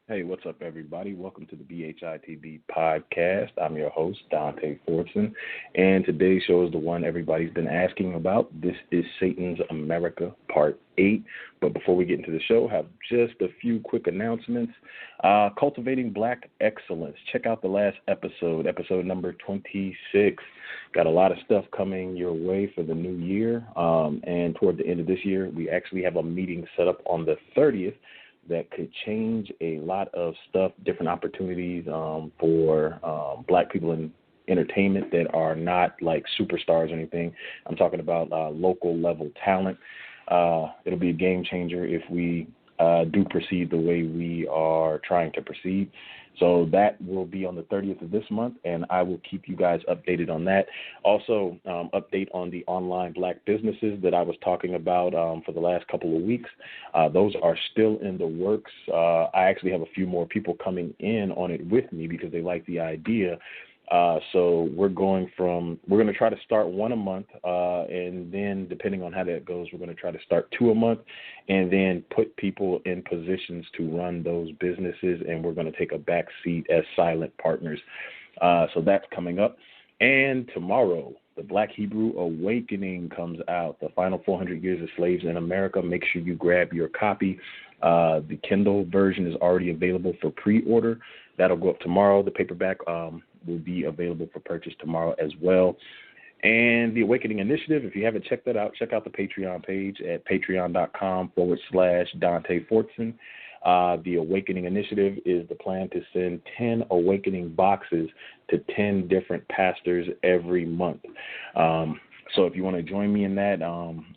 Hey, what's up, everybody? Welcome to the BHITB podcast. I'm your host, Dante Fortson, and today's show is the one everybody's been asking about. This is Satan's America, Part 8. But before we get into the show, I have just a few quick announcements. Cultivating Black Excellence. Check out the last episode number 26. Got a lot of stuff coming your way for the new year, and toward the end of this year, we actually have a meeting set up on the 30th that could change a lot of stuff, different opportunities for Black people in entertainment that are not like superstars or anything. I'm talking about local level talent. It'll be a game changer if we do proceed the way we are trying to proceed. So that will be on the 30th of this month, and I will keep you guys updated on that. Also, update on the online Black businesses that I was talking about for the last couple of weeks. Those are still in the works. I actually have a few more people coming in on it with me because they like the idea. So we're going to try to start one a month, and then depending on how that goes, we're going to try to start two a month, and then put people in positions to run those businesses, and we're going to take a back seat as silent partners. So that's coming up. And tomorrow, the Black Hebrew Awakening comes out, the final 400 years of slaves in America. Make sure you grab your copy. The Kindle version is already available for pre-order. That'll go up tomorrow. The paperback will be available for purchase tomorrow as well. And the Awakening Initiative, if you haven't checked that out, check out the Patreon page at patreon.com/Dante Fortson. The Awakening Initiative is the plan to send 10 Awakening boxes to 10 different pastors every month. So if you want to join me in that,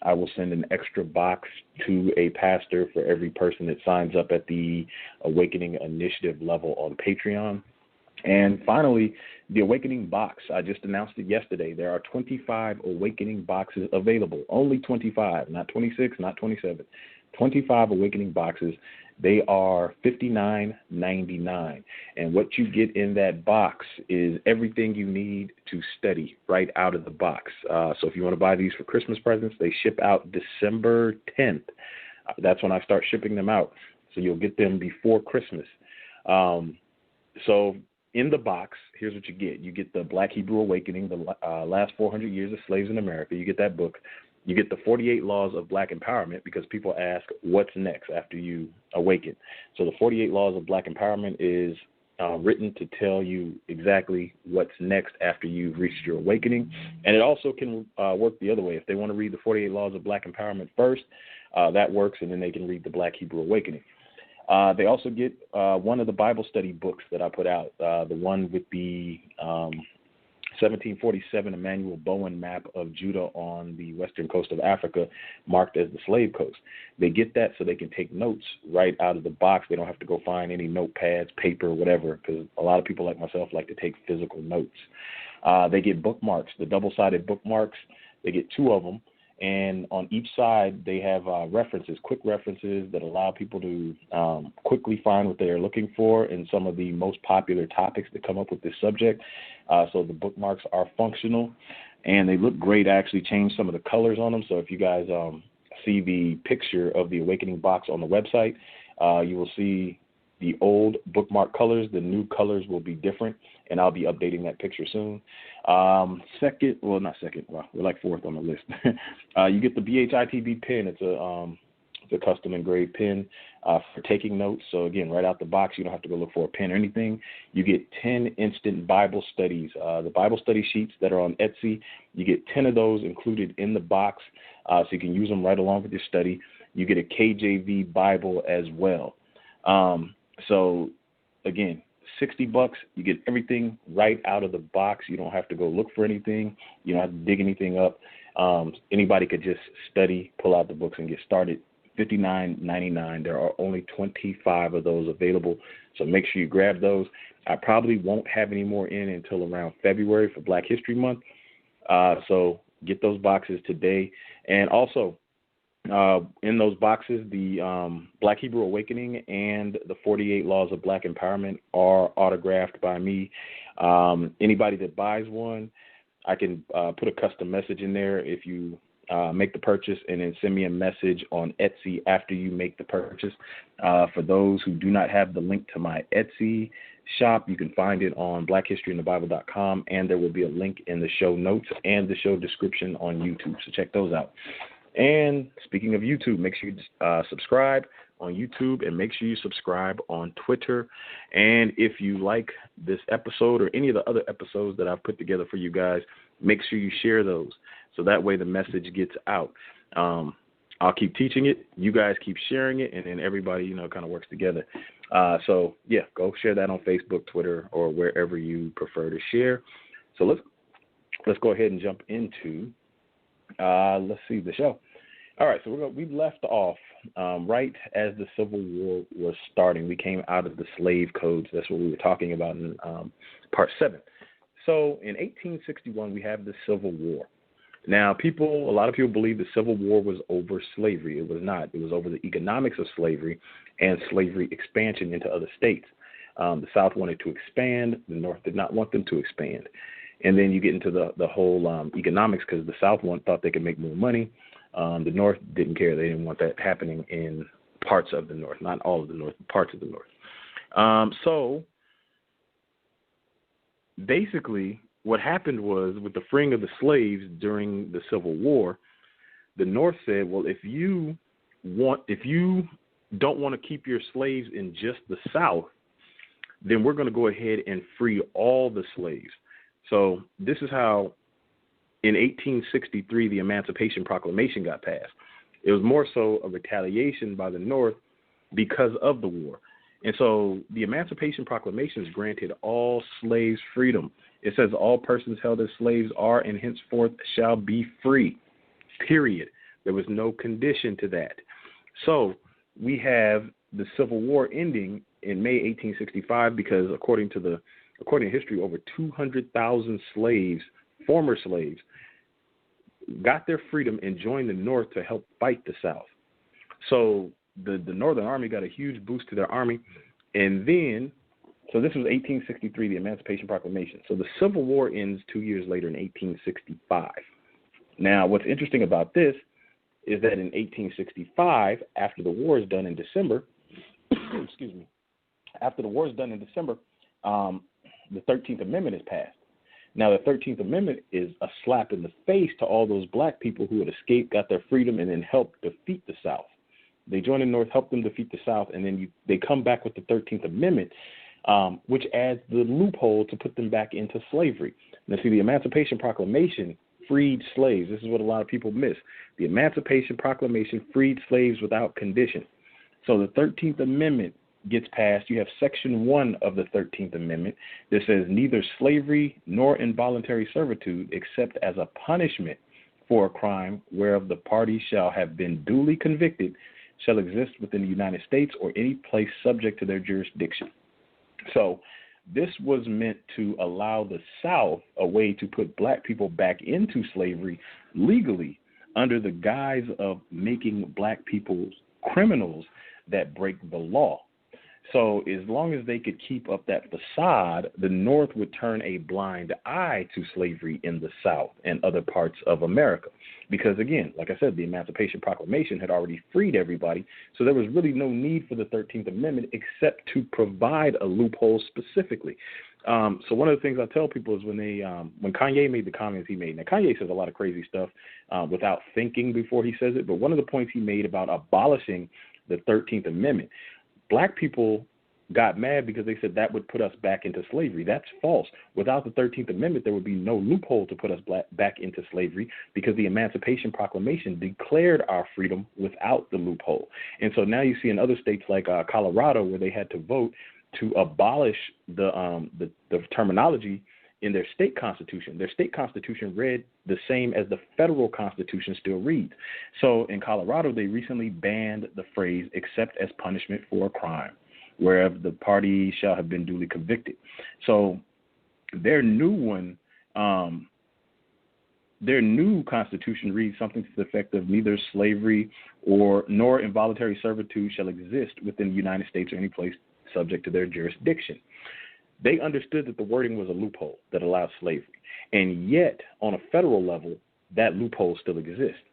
I will send an extra box to a pastor for every person that signs up at the Awakening Initiative level on Patreon. And finally, the Awakening box. I just announced it yesterday. There are 25 Awakening boxes available. Only 25, not 26, not 27. 25 Awakening boxes. They are $59.99. And what you get in that box is everything you need to study right out of the box. So if you want to buy these for Christmas presents, they ship out December 10th. That's when I start shipping them out. So you'll get them before Christmas. So in the box, here's what you get. You get the Black Hebrew Awakening, the last 400 years of slaves in America. You get that book. You get the 48 Laws of Black Empowerment, because people ask, what's next after you awaken? So the 48 Laws of Black Empowerment is written to tell you exactly what's next after you've reached your awakening. And it also can work the other way. If they want to read the 48 Laws of Black Empowerment first, that works, and then they can read the Black Hebrew Awakening. They also get one of the Bible study books that I put out, the one with the 1747 Emmanuel Bowen map of Judah on the western coast of Africa, marked as the slave coast. They get that so they can take notes right out of the box. They don't have to go find any notepads, paper, whatever, because a lot of people like myself like to take physical notes. They get bookmarks, the double-sided bookmarks. They get two of them. And on each side, they have references, quick references that allow people to quickly find what they are looking for in some of the most popular topics that come up with this subject. So the bookmarks are functional, and they look great. I actually changed some of the colors on them. So if you guys see the picture of the Awakening box on the website, you will see the old bookmark colors. The new colors will be different, and I'll be updating that picture soon. We're like fourth on the list. You get the BHITB pen. It's a custom engraved pen for taking notes. So again, right out the box, you don't have to go look for a pen or anything. You get 10 instant Bible studies. The Bible study sheets that are on Etsy, you get 10 of those included in the box, so you can use them right along with your study. You get a KJV Bible as well. So again, $60, you get everything right out of the box. You don't have to go look for anything. You don't have to dig anything up. Anybody could just study, pull out the books, and get started. $59.99. There are only 25 of those available, so make sure you grab those. I probably won't have any more in until around February for Black History Month. So get those boxes today. And also, in those boxes, the Black Hebrew Awakening and the 48 Laws of Black Empowerment are autographed by me. Anybody that buys one, I can put a custom message in there if you make the purchase, and then send me a message on Etsy after you make the purchase. For those who do not have the link to my Etsy shop, you can find it on blackhistoryinthebible.com, and there will be a link in the show notes and the show description on YouTube, so check those out. And speaking of YouTube, make sure you subscribe on YouTube, and make sure you subscribe on Twitter. And if you like this episode or any of the other episodes that I've put together for you guys, make sure you share those, so that way the message gets out. I'll keep teaching it, you guys keep sharing it, and then everybody, kind of works together. So yeah, go share that on Facebook, Twitter, or wherever you prefer to share. So let's go ahead and jump into the show. All right, so we left off right as the Civil War was starting. We came out of the slave codes. That's what we were talking about in part 7. So in 1861, we have the Civil War. Now, a lot of people believe the Civil War was over slavery. It was not. It was over the economics of slavery and slavery expansion into other states. The South wanted to expand. The North did not want them to expand. And then you get into the whole economics, because the South thought they could make more money. The North didn't care. They didn't want that happening in parts of the North, not all of the North, but parts of the North. So basically what happened was, with the freeing of the slaves during the Civil War, the North said, well, if you don't want to keep your slaves in just the South, then we're going to go ahead and free all the slaves. So this is how in 1863 the Emancipation Proclamation got passed. It was more so a retaliation by the North because of the war. And so the Emancipation Proclamation granted all slaves freedom. It says all persons held as slaves are and henceforth shall be free, period. There was no condition to that. So we have the Civil War ending in May 1865 because according to history, over 200,000 slaves, former slaves, got their freedom and joined the North to help fight the South. So the Northern Army got a huge boost to their army. And then, so this was 1863, the Emancipation Proclamation. So the Civil War ends 2 years later in 1865. Now, what's interesting about this is that in 1865, after the war is done in December, the 13th Amendment is passed. Now, the 13th Amendment is a slap in the face to all those black people who had escaped, got their freedom, and then helped defeat the South. They joined the North, helped them defeat the South, and then they come back with the 13th Amendment, which adds the loophole to put them back into slavery. Now, see, the Emancipation Proclamation freed slaves. This is what a lot of people miss. The Emancipation Proclamation freed slaves without condition. So the 13th Amendment gets passed. You have Section 1 of the 13th Amendment that says neither slavery nor involuntary servitude except as a punishment for a crime whereof the party shall have been duly convicted shall exist within the United States or any place subject to their jurisdiction. So this was meant to allow the South a way to put black people back into slavery legally under the guise of making black people criminals that break the law. So as long as they could keep up that facade, the North would turn a blind eye to slavery in the South and other parts of America. Because, again, like I said, the Emancipation Proclamation had already freed everybody, so there was really no need for the 13th Amendment except to provide a loophole specifically. So one of the things I tell people is when Kanye made the comments he made. Now, Kanye says a lot of crazy stuff without thinking before he says it, but one of the points he made about abolishing the 13th Amendment, black people got mad because they said that would put us back into slavery. That's false. Without the 13th Amendment, there would be no loophole to put us back into slavery because the Emancipation Proclamation declared our freedom without the loophole. And so now you see in other states like Colorado where they had to vote to abolish the terminology in their state constitution. Their state constitution read the same as the federal constitution still reads. So in Colorado, they recently banned the phrase except as punishment for a crime, wherever the party shall have been duly convicted. So their new constitution reads something to the effect of neither slavery nor involuntary servitude shall exist within the United States or any place subject to their jurisdiction. They understood that the wording was a loophole that allowed slavery. And yet, on a federal level, that loophole still exists.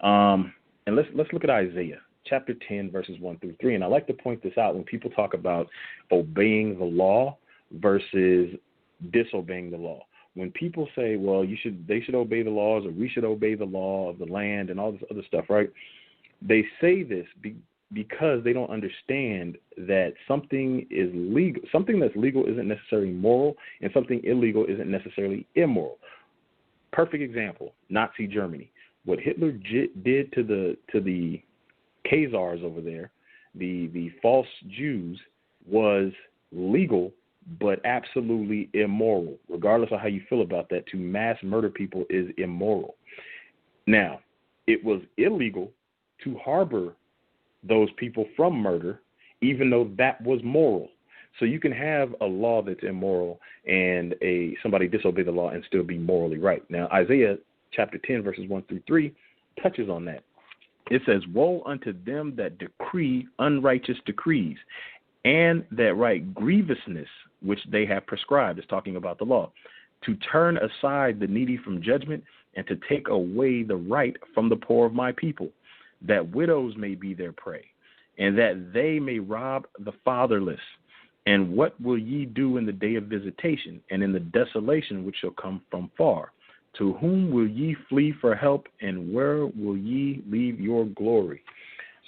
And let's look at Isaiah chapter 10, verses 1 through 3. And I like to point this out when people talk about obeying the law versus disobeying the law. When people say, well, they should obey the laws, or we should obey the law of the land and all this other stuff, right? They say this because they don't understand that something is legal. Something that's legal isn't necessarily moral, and something illegal isn't necessarily immoral. Perfect example, Nazi Germany. What Hitler did to the Khazars over there, the false Jews, was legal but absolutely immoral. Regardless of how you feel about that, to mass murder people is immoral. Now, it was illegal to harbor those people from murder, even though that was moral. So you can have a law that's immoral and somebody disobey the law and still be morally right. Now, Isaiah chapter 10, verses 1 through 3 touches on that. It says, woe unto them that decree unrighteous decrees, and that write grievousness which they have prescribed, is talking about the law, to turn aside the needy from judgment, and to take away the right from the poor of my people, that widows may be their prey, and that they may rob the fatherless. And what will ye do in the day of visitation, and in the desolation which shall come from far? To whom will ye flee for help, and where will ye leave your glory?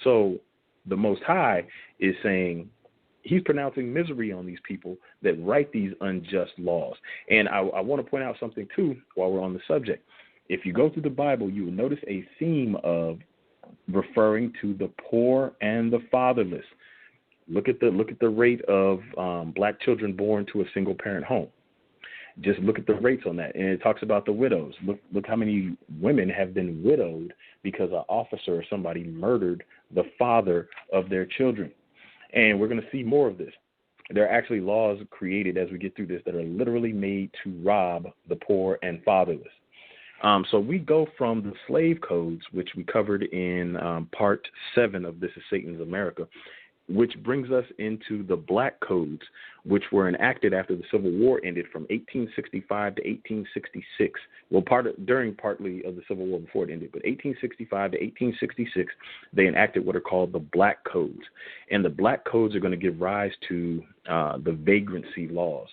So the Most High is saying, he's pronouncing misery on these people that write these unjust laws. And I want to point out something, too, while we're on the subject. If you go through the Bible, you will notice a theme of referring to the poor and the fatherless. Look at the rate of black children born to a single-parent home. Just look at the rates on that. And it talks about the widows. Look how many women have been widowed because an officer or somebody murdered the father of their children. And we're going to see more of this. There are actually laws created as we get through this that are literally made to rob the poor and fatherless. So we go from the slave codes, which we covered in part 7 of This is Satan's America, which brings us into the black codes, which were enacted after the Civil War ended from 1865 to 1866. Well, partly of the Civil War before it ended, but 1865 to 1866, they enacted what are called the black codes. And the black codes are going to give rise to the vagrancy laws.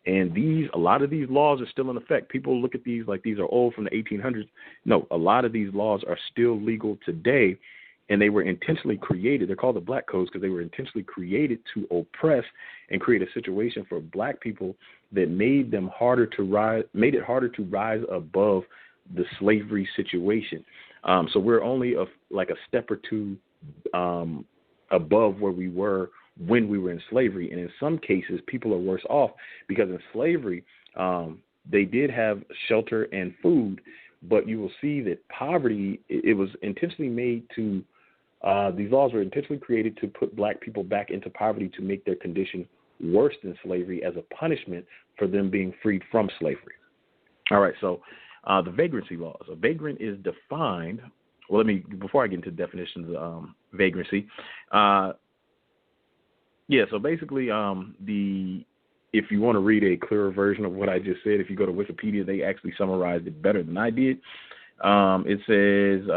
And a lot of these laws are still in effect. People look at these like these are old from the 1800s. No, a lot of these laws are still legal today. And they were intentionally created. They're called the black codes because they were intentionally created to oppress and create a situation for black people that made it harder to rise above the slavery situation. So we're only like a step or two above where we were when we were in slavery. And in some cases, people are worse off because in slavery, they did have shelter and food, but you will see that poverty, it was intentionally made to these laws were intentionally created to put black people back into poverty to make their condition worse than slavery as a punishment for them being freed from slavery. All right, so the vagrancy laws. A vagrant is defined. Well, before I get into definitions of vagrancy, so basically if you want to read a clearer version of what I just said, if you go to Wikipedia, they actually summarized it better than I did. It says,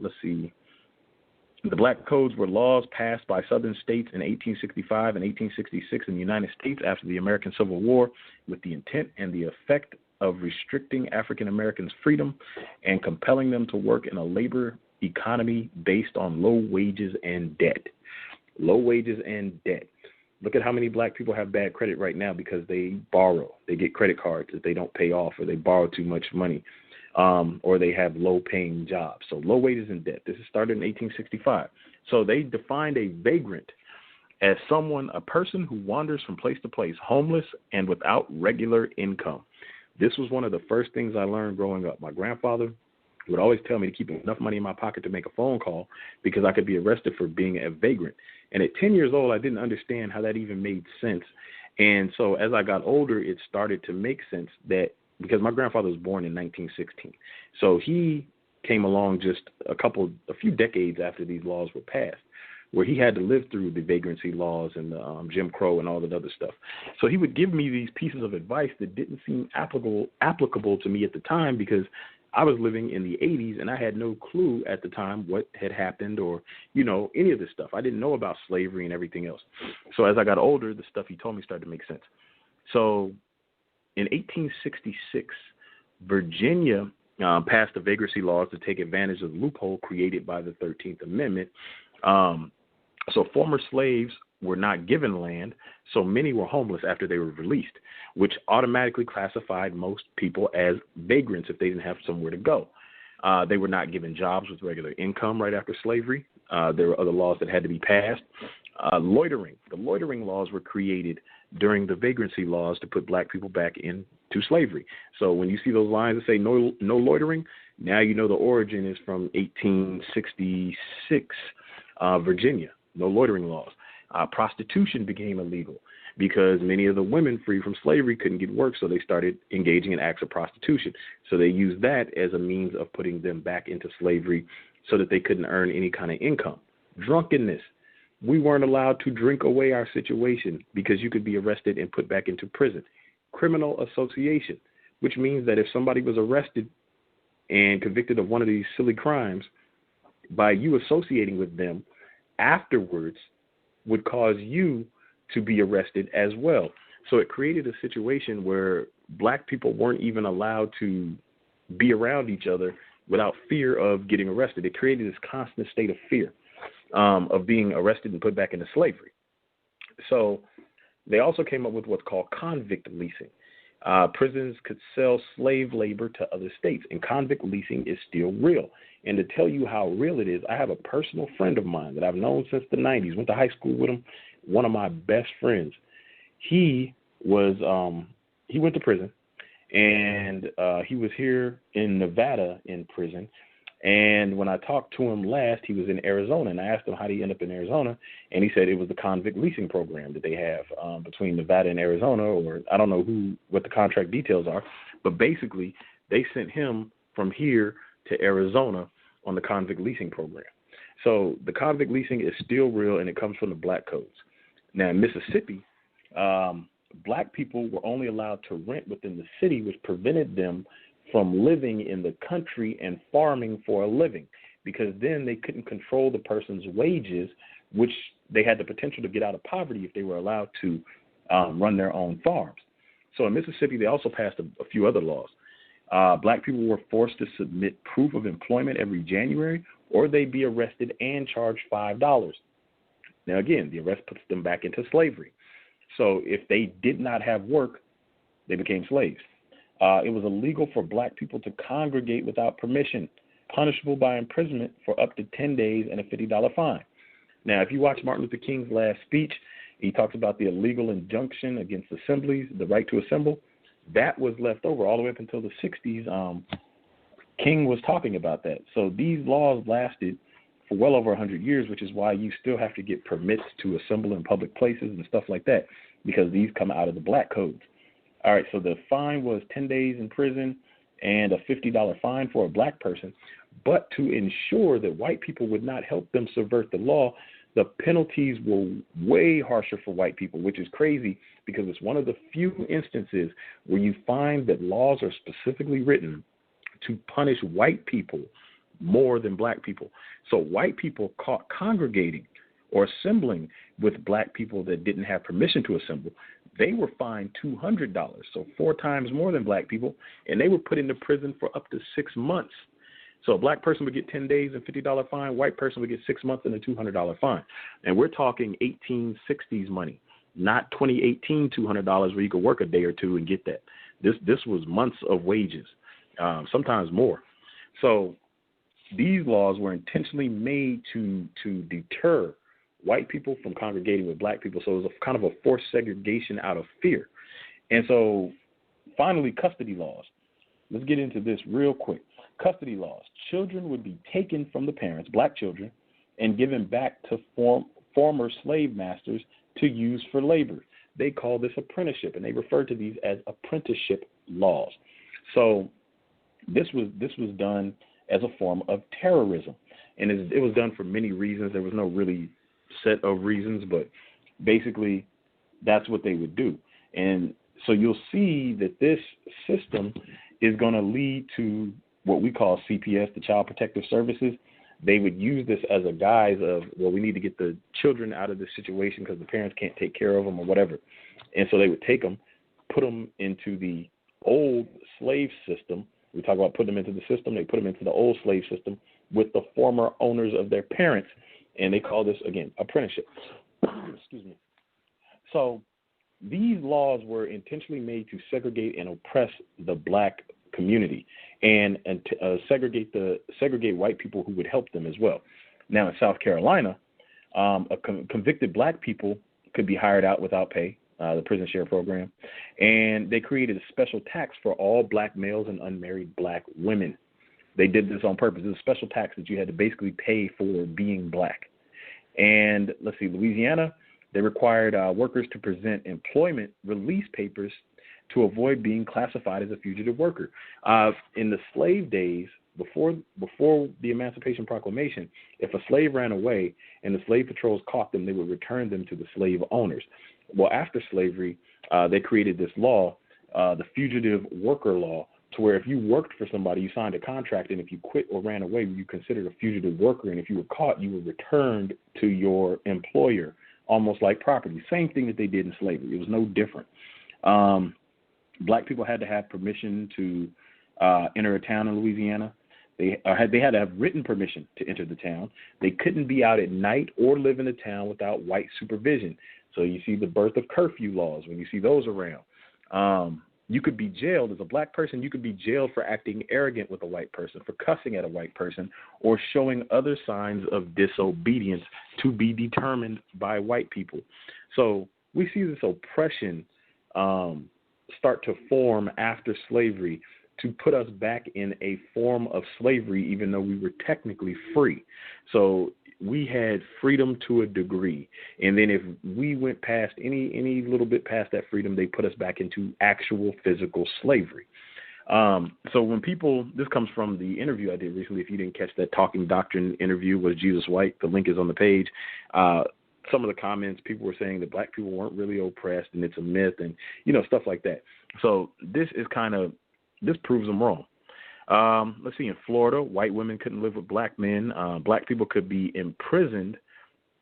let's see. The black codes were laws passed by southern states in 1865 and 1866 in the United States after the American Civil War with the intent and the effect of restricting African Americans' freedom and compelling them to work in a labor economy based on low wages and debt. Low wages and debt. Look at how many black people have bad credit right now because they borrow. They get credit cards that they don't pay off, or they borrow too much money. Or they have low-paying jobs. So low wages and debt. This is started in 1865. So they defined a vagrant as a person who wanders from place to place, homeless and without regular income. This was one of the first things I learned growing up. My grandfather would always tell me to keep enough money in my pocket to make a phone call because I could be arrested for being a vagrant. And at 10 years old, I didn't understand how that even made sense. And so as I got older, it started to make sense that because my grandfather was born in 1916. So he came along just a few decades after these laws were passed, where he had to live through the vagrancy laws and the Jim Crow and all that other stuff. So he would give me these pieces of advice that didn't seem applicable to me at the time because I was living in the 80s, and I had no clue at the time what had happened or, any of this stuff. I didn't know about slavery and everything else. So as I got older, the stuff he told me started to make sense. So in 1866, Virginia passed the vagrancy laws to take advantage of the loophole created by the 13th Amendment. So former slaves were not given land, so many were homeless after they were released, which automatically classified most people as vagrants if they didn't have somewhere to go. They were not given jobs with regular income right after slavery. There were other laws that had to be passed. Loitering. The loitering laws were created during the vagrancy laws to put black people back into slavery. So when you see those lines that say no loitering, now you know the origin is from 1866, Virginia. No loitering laws. Prostitution became illegal because many of the women free from slavery couldn't get work, so they started engaging in acts of prostitution. So they used that as a means of putting them back into slavery so that they couldn't earn any kind of income. Drunkenness. We weren't allowed to drink away our situation because you could be arrested and put back into prison. Criminal association, which means that if somebody was arrested and convicted of one of these silly crimes, by you associating with them afterwards would cause you to be arrested as well. So it created a situation where black people weren't even allowed to be around each other without fear of getting arrested. It created this constant state of fear of being arrested and put back into slavery. So they also came up with what's called convict leasing. Prisons could sell slave labor to other states, and convict leasing is still real. And to tell you how real it is, I have a personal friend of mine that I've known since the 90s, went to high school with him, one of my best friends. He went to prison, and he was here in Nevada in prison. And when I talked to him last, he was in Arizona, and I asked him how did he end up in Arizona, and he said it was the convict leasing program that they have between Nevada and Arizona, or I don't know what the contract details are, but basically they sent him from here to Arizona on the convict leasing program. So the convict leasing is still real, and it comes from the black codes. Now in Mississippi, black people were only allowed to rent within the city, which prevented them from living in the country and farming for a living, because then they couldn't control the person's wages, which they had the potential to get out of poverty if they were allowed to run their own farms. So in Mississippi, they also passed a few other laws. Black people were forced to submit proof of employment every January, or they'd be arrested and charged $5. Now, again, the arrest puts them back into slavery. So if they did not have work, they became slaves. It was illegal for black people to congregate without permission, punishable by imprisonment for up to 10 days and a $50 fine. Now, if you watch Martin Luther King's last speech, he talks about the illegal injunction against assemblies, the right to assemble. That was left over all the way up until the 60s. King was talking about that. So these laws lasted for well over 100 years, which is why you still have to get permits to assemble in public places and stuff like that, because these come out of the black codes. All right, so the fine was 10 days in prison and a $50 fine for a black person. But to ensure that white people would not help them subvert the law, the penalties were way harsher for white people, which is crazy because it's one of the few instances where you find that laws are specifically written to punish white people more than black people. So white people caught congregating or assembling with black people that didn't have permission to assemble, they were fined $200, so 4 times more than black people, and they were put into prison for up to 6 months. So a black person would get 10 days and $50 fine, white person would get 6 months and a $200 fine. And we're talking 1860s money, not 2018 $200 where you could work a day or two and get that. This was months of wages, sometimes more. So these laws were intentionally made to deter white people from congregating with black people. So it was a kind of a forced segregation out of fear. And so finally, custody laws. Let's get into this real quick. Custody laws. Children would be taken from the parents, black children, and given back to former slave masters to use for labor. They call this apprenticeship, and they refer to these as apprenticeship laws. So this was done as a form of terrorism, and it was done for many reasons. There was no really set of reasons, but basically that's what they would do. And so you'll see that this system is going to lead to what we call CPS, the Child Protective Services. They would use this as a guise of, well, we need to get the children out of this situation because the parents can't take care of them or whatever. And so they would take them, put them into the old slave system. We talk about putting them into the system. They put them into the old slave system with the former owners of their parents. And they call this, again, apprenticeship. Excuse me. So these laws were intentionally made to segregate and oppress the black community and segregate white people who would help them as well. Now in South Carolina, convicted black people could be hired out without pay, the prison share program, and they created a special tax for all black males and unmarried black women. They did this on purpose. It was a special tax that you had to basically pay for being black. And let's see, Louisiana, they required workers to present employment release papers to avoid being classified as a fugitive worker. In the slave days, before the Emancipation Proclamation, if a slave ran away and the slave patrols caught them, they would return them to the slave owners. Well, after slavery, they created this law, the Fugitive Worker Law, to where if you worked for somebody, you signed a contract, and if you quit or ran away, you considered a fugitive worker, and if you were caught, you were returned to your employer, almost like property. Same thing that they did in slavery. It was no different. Black people had to have permission to enter a town in Louisiana. They had to have written permission to enter the town. They couldn't be out at night or live in the town without white supervision. So you see the birth of curfew laws when you see those around. You could be jailed as a black person. You could be jailed for acting arrogant with a white person, for cussing at a white person, or showing other signs of disobedience to be determined by white people. So we see this oppression start to form after slavery to put us back in a form of slavery, even though we were technically free. So we had freedom to a degree. And then if we went past any little bit past that freedom, they put us back into actual physical slavery. So when this comes from the interview I did recently. If you didn't catch that Talking Doctrine interview with Jesus White, the link is on the page. Some of the comments, people were saying that black people weren't really oppressed and it's a myth and, stuff like that. So this proves them wrong. Let's see, in Florida, white women couldn't live with black men. Black people could be imprisoned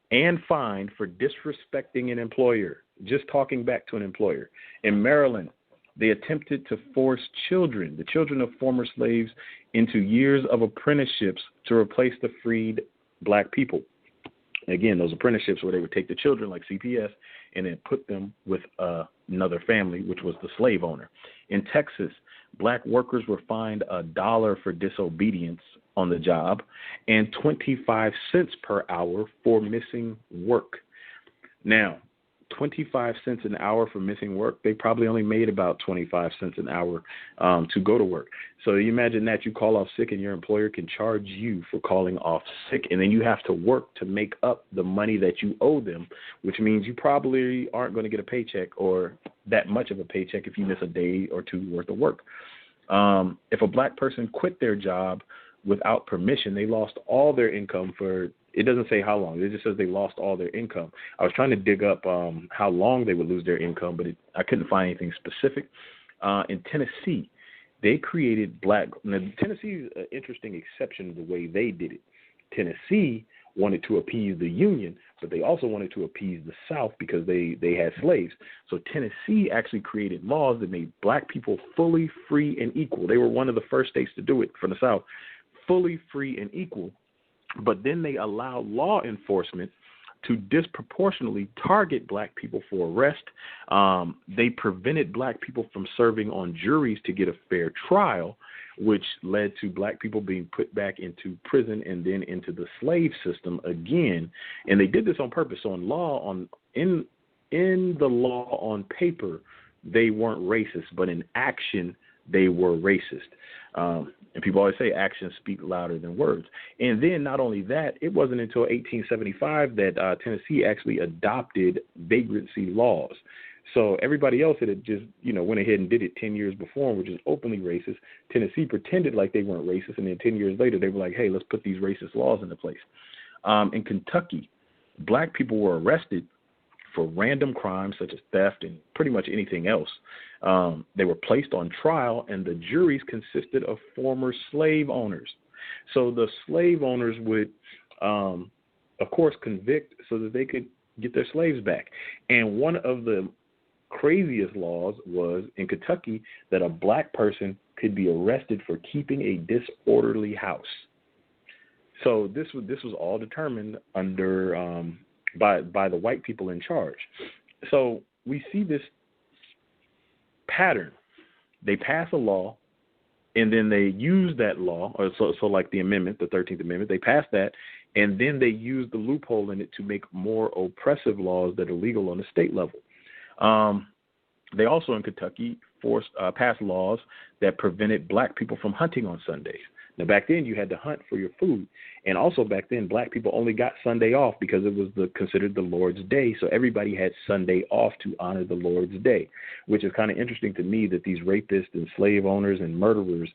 and fined for disrespecting an employer, just talking back to an employer. In Maryland, they attempted to force the children of former slaves, into years of apprenticeships to replace the freed black people. Again, those apprenticeships where they would take the children like CPS and then put them with another family, which was the slave owner. In Texas, black workers were fined $1 for disobedience on the job and 25 cents per hour for missing work. Now, 25 cents an hour for missing work, they probably only made about 25 cents an hour to go to work. So you imagine that you call off sick and your employer can charge you for calling off sick, and then you have to work to make up the money that you owe them, which means you probably aren't going to get a paycheck or that much of a paycheck if you miss a day or two worth of work. If a black person quit their job without permission, they lost all their income for, it doesn't say how long. It just says they lost all their income. I was trying to dig up how long they would lose their income, but I couldn't find anything specific. In Tennessee, they created now, Tennessee is an interesting exception to the way they did it. Tennessee wanted to appease the Union, but they also wanted to appease the South because they had slaves. So Tennessee actually created laws that made black people fully free and equal. They were one of the first states to do it from the South, fully free and equal. But then they allowed law enforcement to disproportionately target black people for arrest. They prevented black people from serving on juries to get a fair trial, which led to black people being put back into prison and then into the slave system again. And they did this on purpose. So in the law on paper, they weren't racist, but in action, they were racist. And people always say actions speak louder than words. And then not only that, it wasn't until 1875 that Tennessee actually adopted vagrancy laws. So everybody else that had just, went ahead and did it 10 years before, which is openly racist. Tennessee pretended like they weren't racist, and then 10 years later they were like, hey, let's put these racist laws into place. In Kentucky, black people were arrested for random crimes such as theft and pretty much anything else. They were placed on trial, and the juries consisted of former slave owners. So the slave owners would, of course, convict so that they could get their slaves back. And one of the craziest laws was in Kentucky that a black person could be arrested for keeping a disorderly house. So this was all determined under by the white people in charge. So we see this pattern. They pass a law, and then they use that law, or so like the amendment, the 13th Amendment, they pass that, and then they use the loophole in it to make more oppressive laws that are legal on the state level. They also in Kentucky passed laws that prevented black people from hunting on Sundays. Now, back then, you had to hunt for your food. And also back then, black people only got Sunday off because it was considered the Lord's Day. So everybody had Sunday off to honor the Lord's Day, which is kind of interesting to me that these rapists and slave owners and murderers,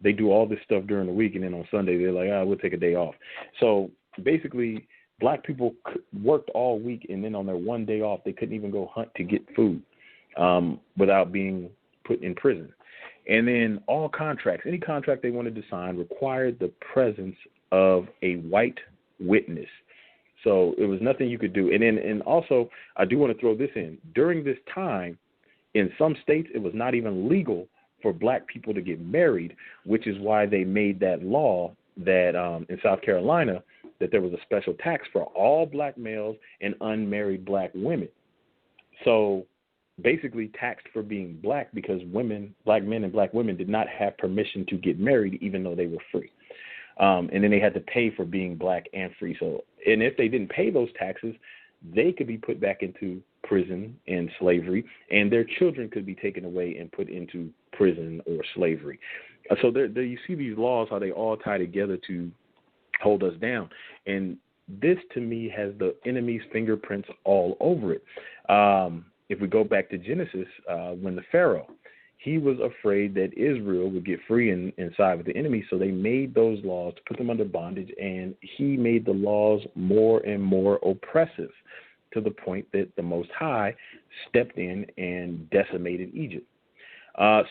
they do all this stuff during the week. And then on Sunday, they're like, we'll take a day off. So basically, black people worked all week. And then on their one day off, they couldn't even go hunt to get food without being put in prison. And then all contracts, any contract they wanted to sign required the presence of a white witness. So it was nothing you could do. And also, I do want to throw this in. During this time, in some states, it was not even legal for black people to get married, which is why they made that law that in South Carolina that there was a special tax for all black males and unmarried black women. So basically taxed for being black because black men and black women did not have permission to get married even though they were free. And then they had to pay for being black and free. So, and if they didn't pay those taxes, they could be put back into prison and slavery, and their children could be taken away and put into prison or slavery. So there you see these laws, how they all tie together to hold us down. And this, to me, has the enemy's fingerprints all over it. If we go back to Genesis, when the Pharaoh, he was afraid that Israel would get free and side with the enemy, so they made those laws to put them under bondage, and he made the laws more and more oppressive to the point that the Most High stepped in and decimated Egypt.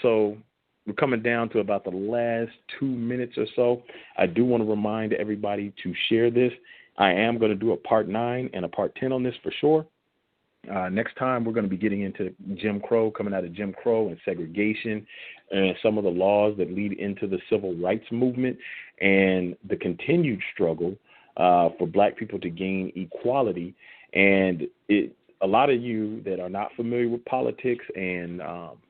So we're coming down to about the last 2 minutes or so. I do want to remind everybody to share this. I am going to do a part 9 and a part 10 on this for sure. Next time, we're going to be getting into Jim Crow, coming out of Jim Crow and segregation and some of the laws that lead into the civil rights movement and the continued struggle for black people to gain equality. And a lot of you that are not familiar with politics and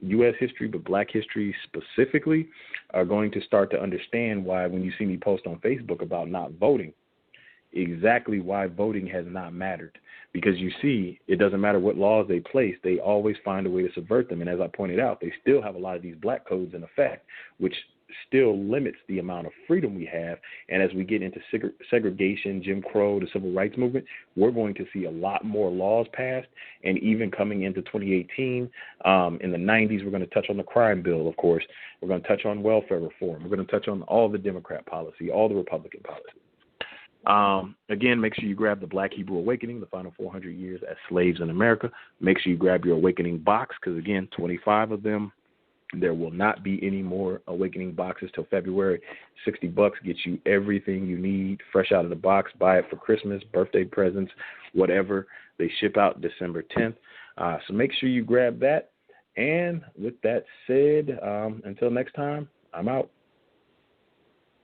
U.S. history, but black history specifically, are going to start to understand why when you see me post on Facebook about not voting, exactly why voting has not mattered. Because you see, it doesn't matter what laws they place, they always find a way to subvert them. And as I pointed out, they still have a lot of these black codes in effect, which still limits the amount of freedom we have. And as we get into segregation, Jim Crow, the civil rights movement, we're going to see a lot more laws passed. And even coming into 2018, in the 90s, we're going to touch on the crime bill, of course. We're going to touch on welfare reform. We're going to touch on all the Democrat policy, all the Republican policy. Again, make sure you grab the Black Hebrew Awakening, the final 400 years as slaves in America. Make sure you grab your Awakening box because, again, 25 of them. There will not be any more Awakening boxes till February. $60 gets you everything you need fresh out of the box. Buy it for Christmas, birthday presents, whatever. They ship out December 10th. So make sure you grab that. And with that said, until next time, I'm out.